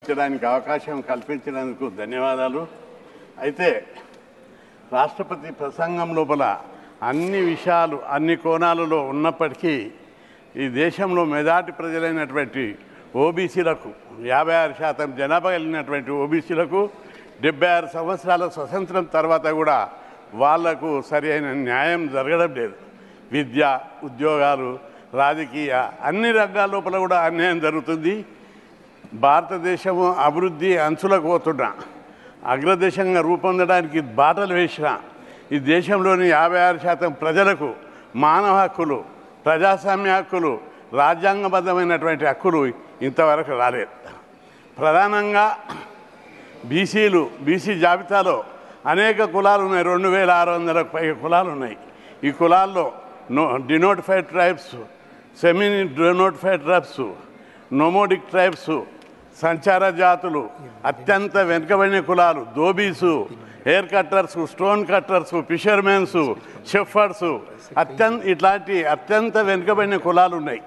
ప్రసంగించడానికి అవకాశం కల్పించినందుకు ధన్యవాదాలు. అయితే రాష్ట్రపతి ప్రసంగం లోపల అన్ని విషయాలు అన్ని కోణాలలో ఉన్నప్పటికీ ఈ దేశంలో మెజార్టీ ప్రజలైనటువంటి ఓబీసీలకు 56% జనాభా కలిగినటువంటి ఓబీసీలకు 76 సంవత్సరాల స్వతంత్రం తర్వాత కూడా వాళ్లకు సరి అయిన న్యాయం జరగడం లేదు. విద్య, ఉద్యోగాలు, రాజకీయ అన్ని రంగాల లోపల కూడా అన్యాయం జరుగుతుంది. భారతదేశము అభివృద్ధి అంచులకు పోతున్న అగ్రదేశంగా రూపొందడానికి బాటలు వేసిన ఈ దేశంలోని 56% ప్రజలకు మానవ హక్కులు, ప్రజాస్వామ్య హక్కులు, రాజ్యాంగబద్ధమైనటువంటి హక్కులు ఇంతవరకు రాలేదు. ప్రధానంగా బీసీ జాబితాలో అనేక కులాలు ఉన్నాయి. 2600కు పైగా కులాలు ఉన్నాయి. ఈ కులాల్లో denotified tribes, semi denotified tribes, nomadic tribes, సంచార జాతులు, అత్యంత వెనుకబడిన కులాలు, దోబీసు, hair cutters, stone cutters, fishermens, shepherds, ఇట్లాంటి అత్యంత వెనుకబడిన కులాలు ఉన్నాయి.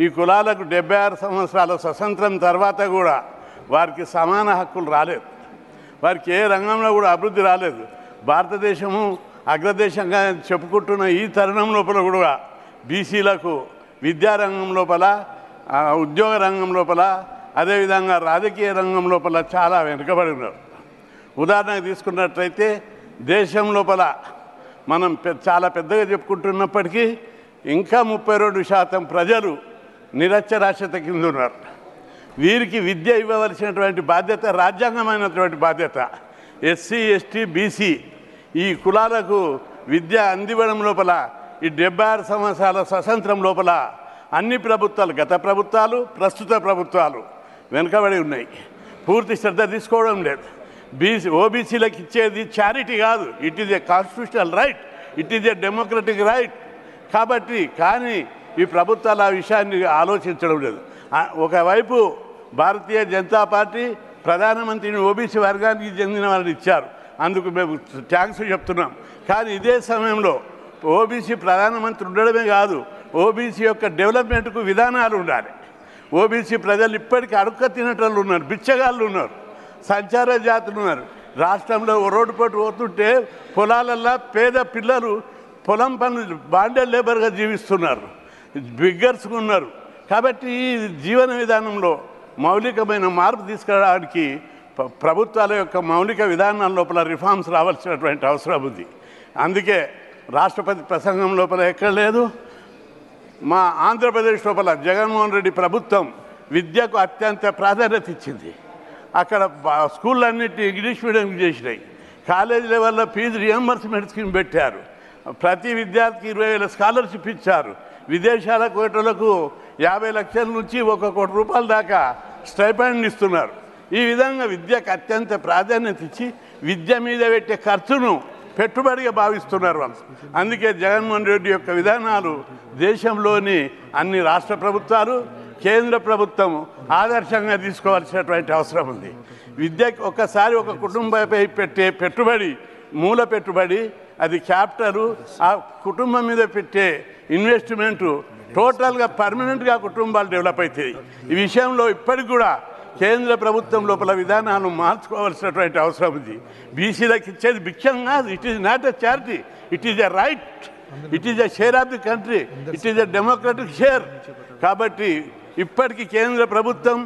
ఈ కులాలకు 76 సంవత్సరాల స్వతంత్రం తర్వాత కూడా వారికి సమాన హక్కులు రాలేదు. వారికి ఏ రంగంలో కూడా అభివృద్ధి రాలేదు. భారతదేశము అగ్రదేశంగా చెప్పుకుంటున్న ఈ తరుణం లోపల కూడా బీసీలకు విద్యారంగం లోపల, ఉద్యోగ రంగం లోపల, అదేవిధంగా రాజకీయ రంగం లోపల చాలా వెనుకబడి ఉన్నారు. ఉదాహరణకు తీసుకున్నట్లయితే దేశం లోపల మనం చాలా పెద్దగా చెప్పుకుంటున్నప్పటికీ ఇంకా 32% ప్రజలు నిరక్షరాస్యత కింద ఉన్నారు. వీరికి విద్య ఇవ్వవలసినటువంటి బాధ్యత రాజ్యాంగమైనటువంటి బాధ్యత. ఎస్సీ, ఎస్టీ, బీసీ ఈ కులాలకు విద్య అందివ్వడం లోపల ఈ 76 సంవత్సరాల స్వతంత్రం లోపల అన్ని ప్రభుత్వాలు, గత ప్రభుత్వాలు, ప్రస్తుత ప్రభుత్వాలు వెనుకబడి ఉన్నాయి. పూర్తి శ్రద్ధ తీసుకోవడం లేదు. ఓబీసీలకు ఇచ్చేది చారిటీ కాదు, it is a constitutional right, it is a democratic right. కాబట్టి కానీ ఈ ప్రభుత్వాలు ఆ విషయాన్ని ఆలోచించడం లేదు. ఒకవైపు భారతీయ జనతా పార్టీ ప్రధానమంత్రిని ఓబీసీ వర్గానికి చెందిన వాళ్ళు ఇచ్చారు, అందుకు మేము థ్యాంక్స్ చెప్తున్నాం. కానీ ఇదే సమయంలో ఓబీసీ ప్రధానమంత్రి ఉండడమే కాదు, ఓబీసీ యొక్క డెవలప్మెంట్కు విధానాలు ఉండాలి. ఓబీసీ ప్రజలు ఇప్పటికీ అడుక్క తినేటోళ్ళు ఉన్నారు, బిచ్చగాళ్ళు ఉన్నారు, సంచార జాతులు ఉన్నారు. రాష్ట్రంలో రోడ్డు పోటు పోతుంటే పొలాలల్లో పేద పిల్లలు పొలం పనులు బాండెడ్ లేబర్గా జీవిస్తున్నారు, బిగ్గర్స్గా ఉన్నారు. కాబట్టి ఈ జీవన విధానంలో మౌలికమైన మార్పు తీసుకురావడానికి ప్రభుత్వాల యొక్క మౌలిక విధానాల లోపల రిఫార్మ్స్ రావాల్సినటువంటి అవసరం ఉంది. అందుకే రాష్ట్రపతి ప్రసంగం లోపల ఎక్కడ లేదు. మా ఆంధ్రప్రదేశ్ లోపల జగన్మోహన్ రెడ్డి ప్రభుత్వం విద్యకు అత్యంత ప్రాధాన్యత ఇచ్చింది. అక్కడ స్కూళ్ళన్నింటినీ ఇంగ్లీష్ మీడియం చేసినాయి. కాలేజీ లెవెల్లో ఫీజు రియంబర్స్మెంట్ స్కీమ్ పెట్టారు. ప్రతి విద్యార్థికి 20,000 స్కాలర్షిప్ ఇచ్చారు. విదేశాల కోటలకు 50 లక్షల నుంచి 1 కోటి రూపాయల దాకా స్టైపెండ్ ఇస్తున్నారు. ఈ విధంగా విద్యకు అత్యంత ప్రాధాన్యత ఇచ్చి విద్య మీద పెట్టే ఖర్చును పెట్టుబడిగా భావిస్తున్నారు వాళ్ళు. అందుకే జగన్మోహన్ రెడ్డి యొక్క విధానాలు దేశంలోని అన్ని రాష్ట్ర ప్రభుత్వాలు, కేంద్ర ప్రభుత్వం ఆదర్శంగా తీసుకోవాల్సినటువంటి అవసరం ఉంది. విద్యకు ఒకసారి ఒక కుటుంబంపై పెట్టే పెట్టుబడి, మూల పెట్టుబడి, అది క్యాపిటల్, ఆ కుటుంబం మీద పెట్టే ఇన్వెస్ట్మెంటు టోటల్గా పర్మనెంట్గా కుటుంబాలు డెవలప్ అవుతాయి. ఈ విషయంలో ఇప్పటికి కూడా కేంద్ర ప్రభుత్వం లోపల విధానాలు మార్చుకోవాల్సినటువంటి అవసరం ఉంది. బీసీలకు ఇచ్చేది భిక్షం కాదు, it is not a charity, it is a right, it is a share of the country, it is a democratic share. కాబట్టి ఇప్పటికీ కేంద్ర ప్రభుత్వం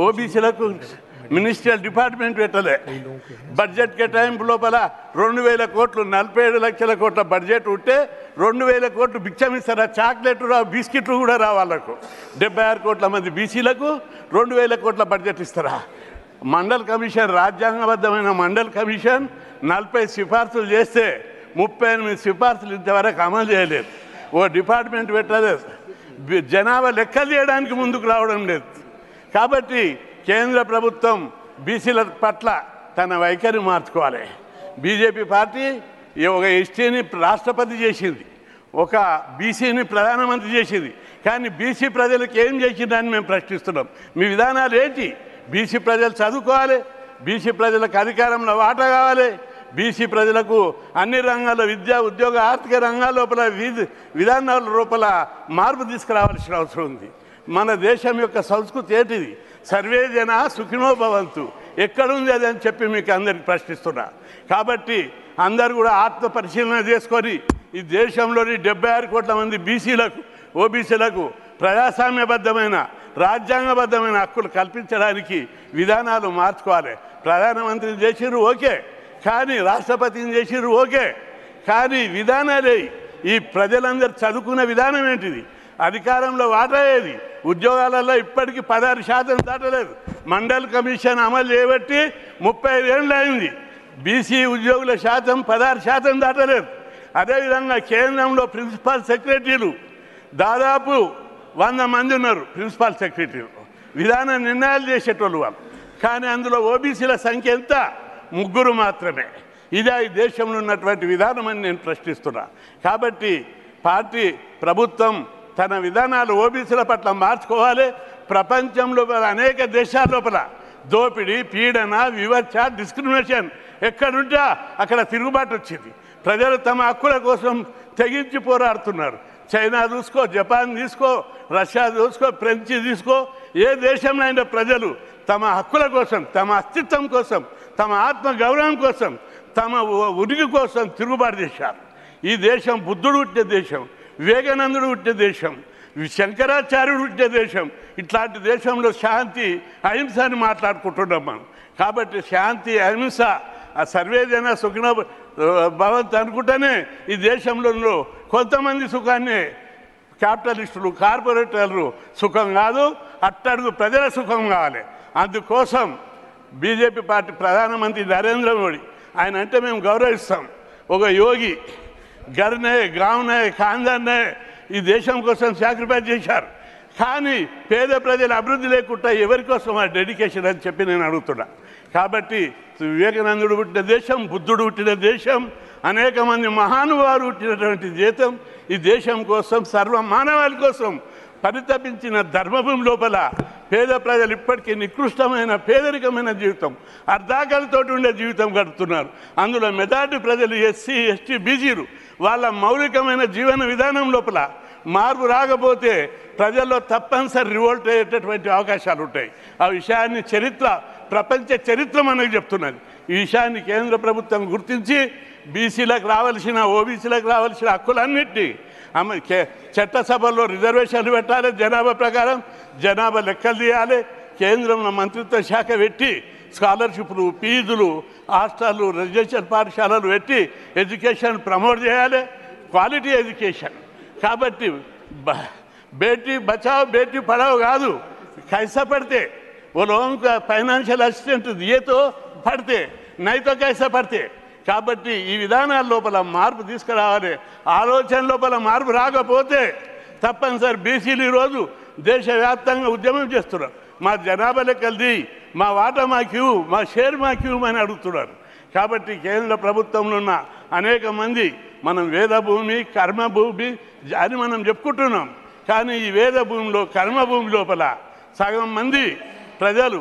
ఓబీసీలకు మినిస్ట్రియల్ డిపార్ట్మెంట్ పెట్టలే. బడ్జెట్ కేటాయింపు లోపల 2,000 కోట్లు, 47 లక్షల కోట్ల బడ్జెట్ ఉంటే 2,000 కోట్లు భిక్షం ఇస్తారా? చాక్లెట్లు రా, బిస్కెట్లు కూడా రా వాళ్ళకు. 76 కోట్ల మంది బీసీలకు 2,000 కోట్ల బడ్జెట్ ఇస్తారా? మండల్ కమిషన్, రాజ్యాంగబద్ధమైన మండల్ కమిషన్ 40 సిఫార్సులు చేస్తే 38 సిఫార్సులు ఇంతవరకు అమలు చేయలేదు. ఓ డిపార్ట్మెంట్ పెట్టలేదు. జనాభా లెక్కలు చేయడానికి ముందుకు రావడం లేదు. కాబట్టి కేంద్ర ప్రభుత్వం బీసీల పట్ల తన వైఖరి మార్చుకోవాలి. బీజేపీ పార్టీ ఒక ఎస్టీని రాష్ట్రపతి చేసింది, ఒక బీసీని ప్రధానమంత్రి చేసింది. కానీ బీసీ ప్రజలకు ఏం చేసిందని మేము ప్రశ్నిస్తున్నాం. మీ విధానాలు ఏంటి? బీసీ ప్రజలు చదువుకోవాలి, బీసీ ప్రజలకు అధికారంలో వాటా కావాలి, బీసీ ప్రజలకు అన్ని రంగాల్లో విద్య, ఉద్యోగ, ఆర్థిక రంగాల లోపల విధానాల లోపల మార్పు తీసుకురావాల్సిన అవసరం ఉంది. మన దేశం యొక్క సంస్కృతి ఏంటిది? సర్వే జన సుఖినో భవంతు ఎక్కడుంది అది అని చెప్పి మీకు అందరికి ప్రశ్నిస్తున్నా. కాబట్టి అందరూ కూడా ఆత్మ పరిశీలన చేసుకొని ఈ దేశంలోని 76 కోట్ల మంది బీసీలకు ఓబీసీలకు ప్రజాస్వామ్యబద్ధమైన రాజ్యాంగబద్ధమైన హక్కులు కల్పించడానికి విధానాలు మార్చుకోవాలి. ప్రధానమంత్రిని చేసిర్రు ఓకే, కానీ రాష్ట్రపతిని చేసిర్రు ఓకే, కానీ విధానాలే ఈ ప్రజలందరూ చదువుకున్న విధానం ఏంటిది? అధికారంలో వాటా ఏది? ఉద్యోగాలలో ఇప్పటికీ 16% దాటలేదు. మండల్ కమిషన్ అమలు చేయబట్టి 35 ఏళ్ళు అయింది. బీసీ ఉద్యోగుల శాతం 16% దాటలేదు. అదేవిధంగా కేంద్రంలో ప్రిన్సిపల్ సెక్రటరీలు దాదాపు 100 మంది ఉన్నారు. ప్రిన్సిపల్ సెక్రటరీలు విధాన నిర్ణయాలు చేసేటోళ్ళు వాళ్ళు, కానీ అందులో ఓబీసీల సంఖ్య ఎంత? 3 మాత్రమే. ఇదే ఈ దేశంలో ఉన్నటువంటి విధానం అని నేను ప్రశ్నిస్తున్నా. కాబట్టి పార్టీ ప్రభుత్వం తన విధానాలు ఓబీసీల పట్ల మార్చుకోవాలి. ప్రపంచంలో అనేక దేశాల లోపల దోపిడీ, పీడన, వివక్ష, డిస్క్రిమినేషన్ ఎక్కడుంటే అక్కడ తిరుగుబాటు వచ్చింది. ప్రజలు తమ హక్కుల కోసం తెగించి పోరాడుతున్నారు. చైనా చూసుకో, జపాన్ తీసుకో, రష్యా చూసుకో, ఫ్రెంచ్ తీసుకో, ఏ దేశంలో అయినా ప్రజలు తమ హక్కుల కోసం, తమ అస్తిత్వం కోసం, తమ ఆత్మ గౌరవం కోసం, తమ ఉనికి కోసం తిరుగుబాటు చేశారు. ఈ దేశం బుద్ధుడు పుట్టిన దేశం, వివేకానందుడు పుట్టిన దేశం, శంకరాచార్యుడు పుట్టిన దేశం. ఇట్లాంటి దేశంలో శాంతి అహింస అని మాట్లాడుకుంటున్నాం మనం. కాబట్టి శాంతి అహింస ఆ సర్వేజన సుఖినో భవంతు అనుకుంటేనే ఈ దేశంలో కొంతమంది సుఖాన్ని క్యాపిటలిస్టులు, కార్పొరేటర్లు సుఖం కాదు, అట్టడుగు ప్రజల సుఖం కావాలి. అందుకోసం బీజేపీ పార్టీ ప్రధానమంత్రి నరేంద్ర మోడీ ఆయన అంటే మేము గౌరవిస్తాం. ఒక యోగి గర్నే గావ్నే ఖాందాన్నే ఈ దేశం కోసం సాక్రిఫైస్ చేశారు. కానీ పేద ప్రజల అభివృద్ధి లేకుండా ఎవరి కోసం ఆ డెడికేషన్ అని చెప్పి నేను అడుగుతున్నా. కాబట్టి వివేకానందుడు పుట్టిన దేశం, బుద్ధుడు పుట్టిన దేశం, అనేక మంది మహానుభావులు పుట్టినటువంటి దేశం. ఈ దేశం కోసం, సర్వ మానవాళి కోసం పరితపించిన ధర్మభూమి లోపల పేద ప్రజలు ఇప్పటికీ నికృష్టమైన పేదరికమైన జీవితం, అర్ధాకలతో ఉండే జీవితం గడుపుతున్నారు. అందులో మెజారిటీ ప్రజలు ఎస్సీ, ఎస్టీ, బీసీలు. వాళ్ళ మౌలికమైన జీవన విధానం లోపల మార్పు రాకపోతే ప్రజల్లో తప్పనిసరి రివోల్ట్ అయ్యేటటువంటి అవకాశాలు ఉంటాయి. ఆ విషయాన్ని ప్రపంచ చరిత్ర మనకు చెప్తున్నది. ఈ విషయాన్ని కేంద్ర ప్రభుత్వం గుర్తించి బీసీలకు రావాల్సిన, ఓబీసీలకు రావాల్సిన హక్కులన్నింటినీ చట్టసభల్లో రిజర్వేషన్లు పెట్టాలి. జనాభా ప్రకారం జనాభా లెక్కలు తీయాలి. కేంద్రంలో మంత్రిత్వ శాఖ పెట్టి స్కాలర్షిప్లు, ఫీజులు, హాస్టళ్ళు, రెసిడెన్షియల్ పాఠశాలలు పెట్టి ఎడ్యుకేషన్ ప్రమోట్ చేయాలి, క్వాలిటీ ఎడ్యుకేషన్. కాబట్టి బేటీ బచావ్ బేటీ పడావ్ కాదు, కైసా పడితే वो लोगों का फाइनेंशियल असिस्टेंट दिए तो पढ़ते, नहीं तो कैसे पढ़ते. కాబట్టి ఈ విధానాల లోపల మార్పు తీసుకురావాలి. ఆలోచన లోపల మార్పు రాకపోతే తప్పనిసరి బీసీలు ఈరోజు దేశవ్యాప్తంగా ఉద్యమం చేస్తున్నారు. మా జనాభా లెక్కలది, మా వాటా మాకు, మా షేర్ మాకు అని అడుగుతున్నారు. కాబట్టి కేంద్ర ప్రభుత్వంలో ఉన్న అనేక మంది మనం వేదభూమి, కర్మభూమి అని మనం చెప్పుకుంటున్నాం. కానీ ఈ వేదభూమిలో, కర్మభూమి లోపల సగం మంది ప్రజలు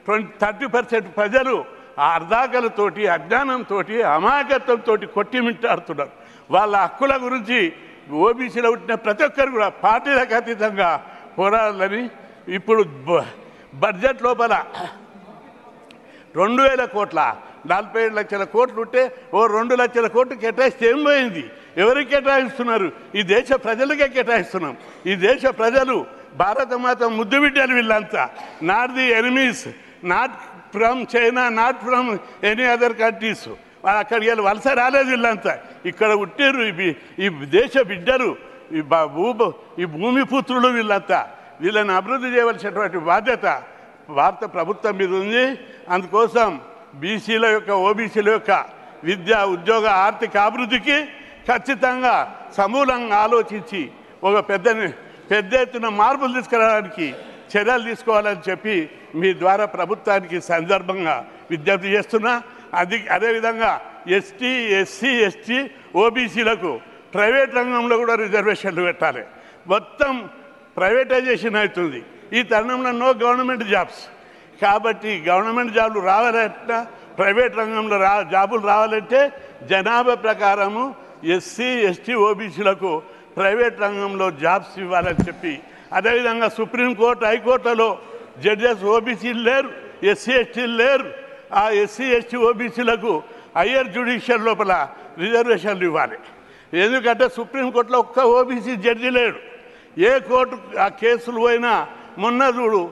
30% ప్రజలు ఆ అర్ధాకలతోటి, అజ్ఞానంతో, అమాయకత్వంతో కొట్టిమిట్టాడుతున్నారు. వాళ్ళ హక్కుల గురించి ఓబీసీలో పుట్టిన ప్రతి ఒక్కరు కూడా పార్టీలకు అతీతంగా పోరాడాలని ఇప్పుడు బడ్జెట్ లోపల 2000 కోట్ల 47 లక్షల కోట్లు ఉంటే 2 లక్షల కోట్లు కేటాయిస్తే ఏం పోయింది? ఎవరికి కేటాయిస్తున్నారు? ఈ దేశ ప్రజలకే కేటాయిస్తున్నాం. ఈ దేశ ప్రజలు భారతమాత ముద్దు బిడ్డలు వీళ్ళంతా. Not the enemies, not from China, not from any other countries. వాళ్ళు అక్కడికి వెళ్ళి వలస రాలేదు. వీళ్ళంతా ఇక్కడ పుట్టారు. ఈ దేశ బిడ్డలు, ఈ భూమి పుత్రులు వీళ్ళంతా. వీళ్ళని అభివృద్ధి చేయవలసినటువంటి బాధ్యత భారత ప్రభుత్వం మీద ఉంది. అందుకోసం బీసీల యొక్క, ఓబీసీల యొక్క విద్య, ఉద్యోగ, ఆర్థిక అభివృద్ధికి ఖచ్చితంగా సమూలంగా ఆలోచించి ఒక పెద్ద ఎత్తున మార్పులు తీసుకురావడానికి చర్యలు తీసుకోవాలని చెప్పి మీ ద్వారా ప్రభుత్వానికి సందర్భంగా విజ్ఞప్తి చేస్తున్నా. అదేవిధంగా ఎస్టీ, ఎస్సీ, ఎస్టీ, ఓబీసీలకు ప్రైవేట్ రంగంలో కూడా రిజర్వేషన్లు పెట్టాలి. మొత్తం ప్రైవేటైజేషన్ అవుతుంది ఈ తరుణంలో. No government jobs. కాబట్టి గవర్నమెంట్ జాబులు రావాలంటే, ప్రైవేట్ రంగంలో జాబులు రావాలంటే జనాభా ప్రకారము ఎస్సీ, ఎస్టీ, ఓబీసీలకు ప్రైవేట్ రంగంలో జాబ్స్ ఇవ్వాలని చెప్పి, అదేవిధంగా సుప్రీంకోర్టు, హైకోర్టులో జడ్జెస్ ఓబీసీలు లేరు, ఎస్సీ ఎస్టీలు లేరు. ఆ ఎస్సీ ఎస్టీ ఓబీసీలకు హయ్యర్ జ్యుడిషియల్ లోపల రిజర్వేషన్లు ఇవ్వాలి. ఎందుకంటే సుప్రీంకోర్టులో ఒక్క ఓబీసీ జడ్జి లేడు. ఏ కోర్టు ఆ కేసులు పోయినా మొన్న చూడు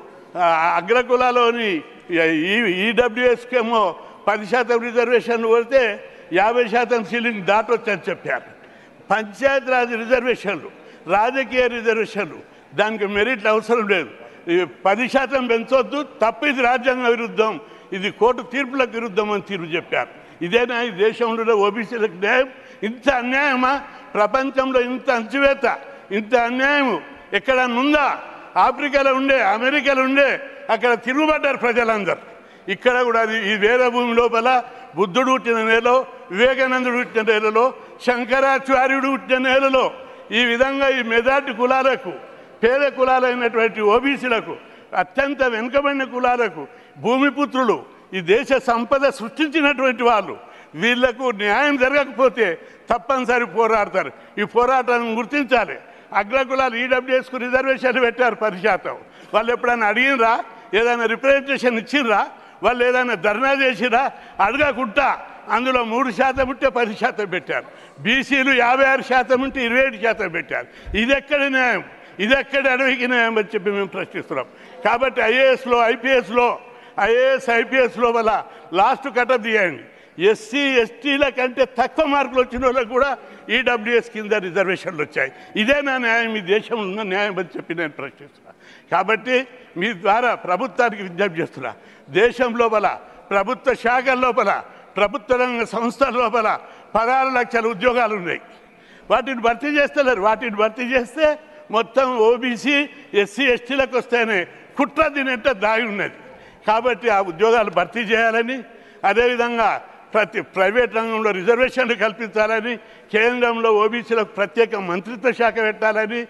అగ్రకులాలోని ఈడబ్ల్యూఎస్కేమో 10% రిజర్వేషన్లు పడితే 50% సీలింగ్ దాటొచ్చని చెప్పారు. పంచాయతీరాజ్ రిజర్వేషన్లు, రాజకీయ రిజర్వేషన్లు దానికి మెరిట్లు అవసరం లేదు. 10% పెంచొద్దు, తప్పు, ఇది రాజ్యాంగ విరుద్ధం, ఇది కోర్టు తీర్పులకు విరుద్ధం అని తీర్పు చెప్పారు. ఇదేనా ఈ దేశంలో ఓబీసీలకు న్యాయం? ఇంత అన్యాయమా? ప్రపంచంలో ఇంత అణచివేత, ఇంత అన్యాయం ఎక్కడన్నుందా? ఆఫ్రికాలో ఉండే, అమెరికాలో ఉండే, అక్కడ తిరుగుబడ్డారు ప్రజలందరూ. ఇక్కడ కూడా ఈ వేద భూమి లోపల బుద్ధుడు పుట్టిన నేలలో, వివేకానందుడు పుట్టిన నేలలో, శంకరాచార్యుడు పుట్టిన నేలలో ఈ విధంగా ఈ మెజార్టీ కులాలకు, పేద కులాలైనటువంటి ఓబీసీలకు, అత్యంత వెనుకబడిన కులాలకు, భూమిపుత్రులు, ఈ దేశ సంపద సృష్టించినటువంటి వాళ్ళు, వీళ్లకు న్యాయం జరగకపోతే తప్పనిసరి పోరాడతారు. ఈ పోరాటాన్ని గుర్తించాలి. అగ్రకులాలు ఈడబ్ల్యూఎస్కు రిజర్వేషన్లు పెట్టారు 10%. వాళ్ళు ఎప్పుడైనా అడిగినరా? ఏదైనా రిప్రజెంటేషన్ ఇచ్చిర్రా? వాళ్ళు ఏదైనా ధర్నా చేసిరా? అడగకుండా అందులో 3% ఉంటే 10% పెట్టారు. బీసీలు 56% ఉంటే 27% పెట్టారు. ఇది ఎక్కడ న్యాయం? ఇది ఎక్కడ అడవికి న్యాయం అని చెప్పి మేము ప్రశ్నిస్తున్నాం. కాబట్టి ఐఏఎస్లో, ఐపీఎస్లో వల్ల లాస్ట్ కటప్ తీయండి. ఎస్సీ ఎస్టీల కంటే తక్కువ మార్కులు వచ్చిన వాళ్ళకు కూడా ఈడబ్ల్యూఎస్ కింద రిజర్వేషన్లు వచ్చాయి. ఇదేనా న్యాయం? ఈ దేశంలో ఉన్న న్యాయం అని చెప్పి నేను ప్రశ్నిస్తున్నా. కాబట్టి మీ ద్వారా ప్రభుత్వానికి విజ్ఞప్తి చేస్తున్నా. దేశం లోపల, ప్రభుత్వ శాఖల లోపల, ప్రభుత్వ రంగ సంస్థల లోపల 16 లక్షల ఉద్యోగాలు ఉన్నాయి. వాటిని భర్తీ చేస్తలేరు. వాటిని భర్తీ చేస్తే మొత్తం ఓబీసీ, ఎస్సీ ఎస్టీలకు వస్తేనే కుట్ర దీనంటే దాగి ఉన్నది. కాబట్టి ఆ ఉద్యోగాలు భర్తీ చేయాలని, అదేవిధంగా ప్రతి ప్రైవేట్ రంగంలో రిజర్వేషన్లు కల్పించాలని, కేంద్రంలో ఓబీసీలకు ప్రత్యేక మంత్రిత్వ శాఖ పెట్టాలని,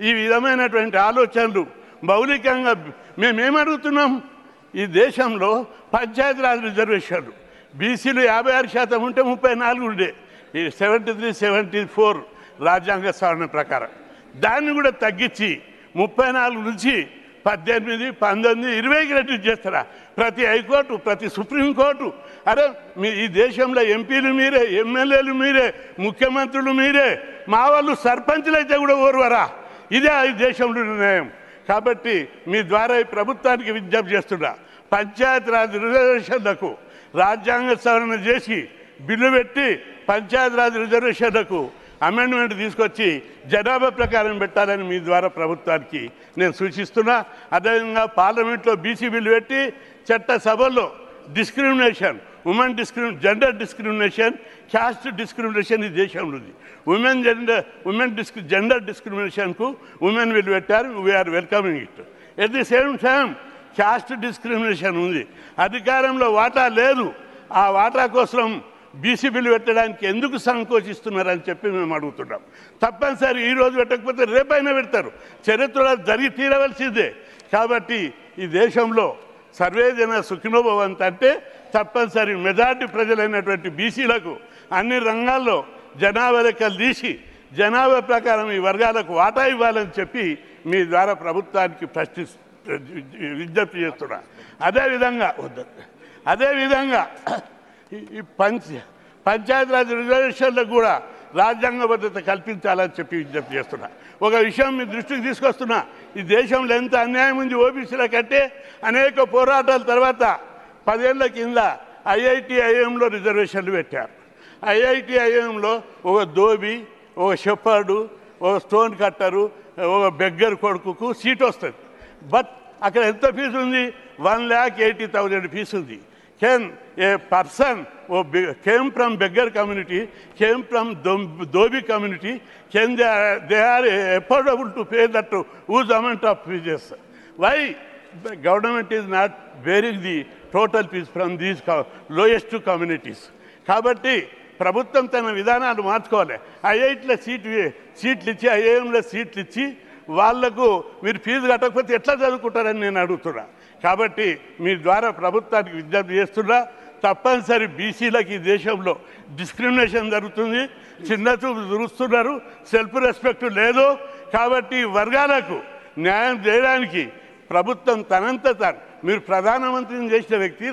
ఈ విధమైనటువంటి ఆలోచనలు మౌలికంగా మేమేమడుగుతున్నాం? ఈ దేశంలో పంచాయతీరాజ్ రిజర్వేషన్లు బీసీలు 56% ఉంటే 34 ఉండే, ఈ 73, 74 రాజ్యాంగ సవరణ ప్రకారం దాన్ని కూడా తగ్గించి 34 నుంచి 18, 19, 20కి రెడ్యూస్ చేస్తారా? ప్రతి హైకోర్టు, ప్రతి సుప్రీంకోర్టు, అరే మీ ఈ దేశంలో ఎంపీలు మీరే, ఎమ్మెల్యేలు మీరే, ముఖ్యమంత్రులు మీరే, మా వాళ్ళు సర్పంచులు అయితే కూడా ఓర్వరా? ఇదే ఈ దేశంలో న్యాయం. కాబట్టి మీ ద్వారా ఈ ప్రభుత్వానికి విజ్ఞప్తి చేస్తున్నా. పంచాయతీరాజ్ రిజర్వేషన్లకు రాజ్యాంగ సవరణ చేసి బిల్లు పెట్టి పంచాయతీరాజ్ రిజర్వేషన్లకు అమెండ్మెంట్ తీసుకొచ్చి జనాభా ప్రకారం పెట్టాలని మీ ద్వారా ప్రభుత్వానికి నేను సూచిస్తున్నా. అదేవిధంగా పార్లమెంట్లో బీసీ బిల్లు పెట్టి చట్టసభల్లో discrimination, gender discrimination, caste discrimination ఈ దేశంలో ఉంది. జెండర్ డిస్క్రిమినేషన్కు ఉమెన్ బిల్లు పెట్టారు. We're welcoming it. At the same time caste discrimination ఉంది. అధికారంలో వాటా లేదు. ఆ వాటా కోసం బీసీ బిల్లు పెట్టడానికి ఎందుకు సంకోచిస్తున్నారని చెప్పి మేము అడుగుతున్నాం. తప్పనిసరి ఈరోజు పెట్టకపోతే రేపైనా పెడతారు. చరిత్రలో జరిగి తీరవలసిందే. కాబట్టి ఈ దేశంలో సర్వేజన సుఖినో భవంతు అంటే తప్పనిసరి మెజార్టీ ప్రజలైనటువంటి బీసీలకు అన్ని రంగాల్లో జనాభా లెక్కలు తీసి జనాభా ప్రకారం ఈ వర్గాలకు వాటా ఇవ్వాలని చెప్పి మీ ద్వారా ప్రభుత్వానికి విజ్ఞప్తి చేస్తున్నా. అదేవిధంగా ఈ పంచాయతీరాజ్ రిజర్వేషన్లకు కూడా రాజ్యాంగ భద్రత కల్పించాలని చెప్పి విజ్ఞప్తి చేస్తున్నా. ఒక విషయం మీ దృష్టికి తీసుకొస్తున్నా. ఈ దేశంలో ఎంత అన్యాయం ఉంది ఓబీసీల కంటే. అనేక పోరాటాల తర్వాత 10 ఏళ్ల కింద ఐఐటి, ఐఎంలో రిజర్వేషన్లు పెట్టారు. ఐఐటి, ఐఎంలో ఒక దోబి, ఒక షెపర్డు, ఒక స్టోన్ కట్టరు, ఒక బెగ్గర్ కొడుకుకు సీట్ వస్తుంది. బట్ అక్కడ ఎంత ఫీజు ఉంది? 1,80,000 ఫీజు ఉంది. Can a person who came from beggar community, came from Dobi community, they are affordable to pay that huge amount of fees? Why the government is not bearing the total fees from these lowest communities? కాబట్టి ప్రభుత్వం తన విధానాలు మార్చుకోవాలి. ఐఐటీలో సీట్లు ఇచ్చి, ఐఐఎంలో సీట్లు ఇచ్చి వాళ్లకు మీరు ఫీజు కట్టకపోతే ఎట్లా చదువుకుంటారని నేను అడుగుతున్నా. కాబట్టి మీ ద్వారా ప్రభుత్వానికి విజ్ఞప్తి చేస్తున్నా. తప్పనిసరి బీసీలకు ఈ దేశంలో డిస్క్రిమినేషన్ జరుగుతుంది. చిన్న చూపు చూస్తున్నారు. సెల్ఫ్ రెస్పెక్ట్ లేదు. కాబట్టి వర్గాలకు న్యాయం చేయడానికి ప్రభుత్వం తనంత తాను మీరు ప్రధానమంత్రిని చేసిన వ్యక్తి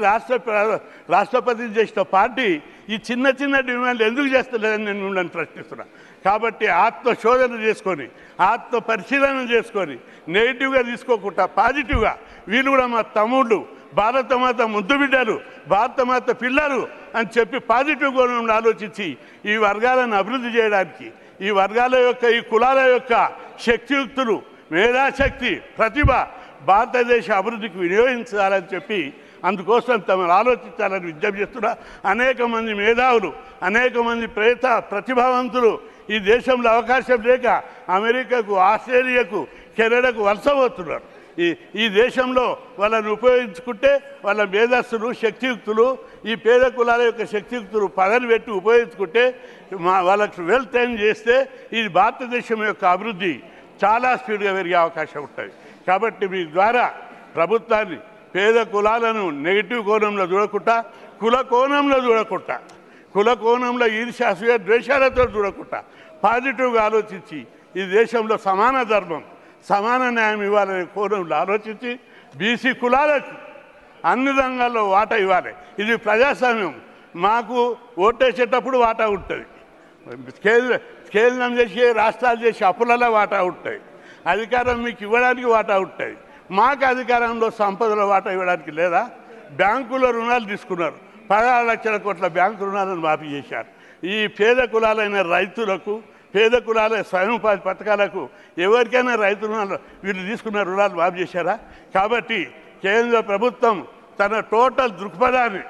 రాష్ట్రపతిని చేసిన పార్టీ ఈ చిన్న చిన్న డిమాండ్లు ఎందుకు చేస్తలేదని నేను మిమ్మల్ని ప్రశ్నిస్తున్నా. కాబట్టి ఆత్మశోధన చేసుకొని ఆత్మ పరిశీలన చేసుకొని నెగిటివ్గా తీసుకోకుండా పాజిటివ్గా వీళ్ళు కూడా మా తమ్ముళ్ళు భారతమాత ముద్దు బిడ్డలు భారతమాత పిల్లలు అని చెప్పి పాజిటివ్ కోణంలో ఆలోచించి ఈ వర్గాలను అభివృద్ధి చేయడానికి ఈ వర్గాల యొక్క ఈ కులాల యొక్క శక్తియుక్తులు మేధాశక్తి ప్రతిభ భారతదేశ అభివృద్ధికి వినియోగించాలని చెప్పి అందుకోసం తమను ఆలోచించాలని విజ్ఞప్తి చేస్తున్నా. అనేక మంది మేధావులు అనేక మంది ప్రతిభావంతులు ఈ దేశంలో అవకాశం లేక అమెరికాకు ఆస్ట్రేలియాకు కెనడాకు వలస పోతున్నారు. ఈ దేశంలో వాళ్ళని ఉపయోగించుకుంటే వాళ్ళ మేధస్సులు శక్తియుక్తులు ఈ పేద కులాల యొక్క శక్తియుక్తులు పదవి పెట్టి ఉపయోగించుకుంటే వాళ్ళకు వెల్ ట్రైన్ చేస్తే ఈ భారతదేశం యొక్క అభివృద్ధి చాలా స్పీడ్గా పెరిగే అవకాశం ఉంటుంది. కాబట్టి మీ ద్వారా ప్రభుత్వాన్ని పేద కులాలను నెగిటివ్ కోణంలో చూడకుండా కుల కోణంలో ఈర్ష్య అసూయ ద్వేషాలతో చూడకుండా పాజిటివ్గా ఆలోచించి ఈ దేశంలో సమాన ధర్మం సమాన న్యాయం ఇవ్వాలనే కోణంలో ఆలోచించి బీసీ కులాలకు అన్ని రంగాల్లో వాటా ఇవ్వాలి. ఇది ప్రజాస్వామ్యం. మాకు ఓటేసేటప్పుడు వాటా ఉంటుంది, కేంద్రం చేసి రాష్ట్రాలు చేసి అప్పులలో వాటా ఉంటాయి, అధికారం మీకు ఇవ్వడానికి వాటా ఉంటుంది. మాకు అధికారంలో సంపదలో వాటా ఇవ్వడానికి లేదా? బ్యాంకులో రుణాలు తీసుకున్నారు, 16 లక్షల కోట్ల బ్యాంకు రుణాలను మాఫీ చేశారు. ఈ పేద కులాలైన రైతులకు పేద కులాల స్వయం ఉపాధి పథకాలకు ఎవరికైనా రైతు రుణాలు వీళ్ళు తీసుకున్న రుణాలు మాఫీ చేశారా? కాబట్టి కేంద్ర ప్రభుత్వం తన టోటల్ దృక్పథాన్ని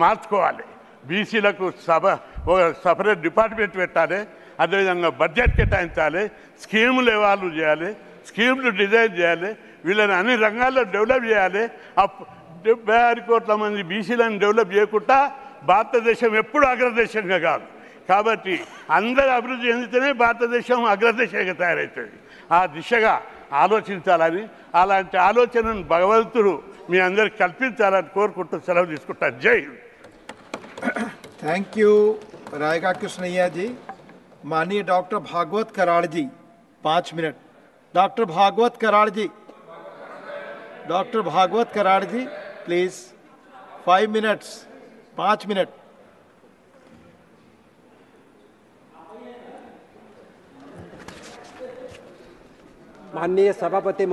మార్చుకోవాలి. బీసీలకు ఒక సపరేట్ డిపార్ట్మెంట్ పెట్టాలి, అదేవిధంగా బడ్జెట్ కేటాయించాలి, స్కీములు ఎవాల్వ్ చేయాలి, స్కీములు డిజైన్ చేయాలి, వీళ్ళని అన్ని రంగాల్లో డెవలప్ చేయాలి. 76 కోట్ల మంది బీసీలను డెవలప్ చేయకుండా భారతదేశం ఎప్పుడు అగ్రదేశంగా కాదు. కాబట్టి అందరూ అభివృద్ధి చెందితేనే భారతదేశం అగ్రదేశంగా తయారవుతుంది. ఆ దిశగా ఆలోచించాలని అలాంటి ఆలోచనను భగవంతుడు మీ అందరికి కల్పించాలని కోరుకుంటూ సెలవు తీసుకుంటాను. జై హింద్. Thank you Raika Krishnaiah ji. माननीय doctor Bhagwat Karad ji 5 minute. Doctor Bhagwat Karad ji please 5 minutes 5 minute. माननीय सभापति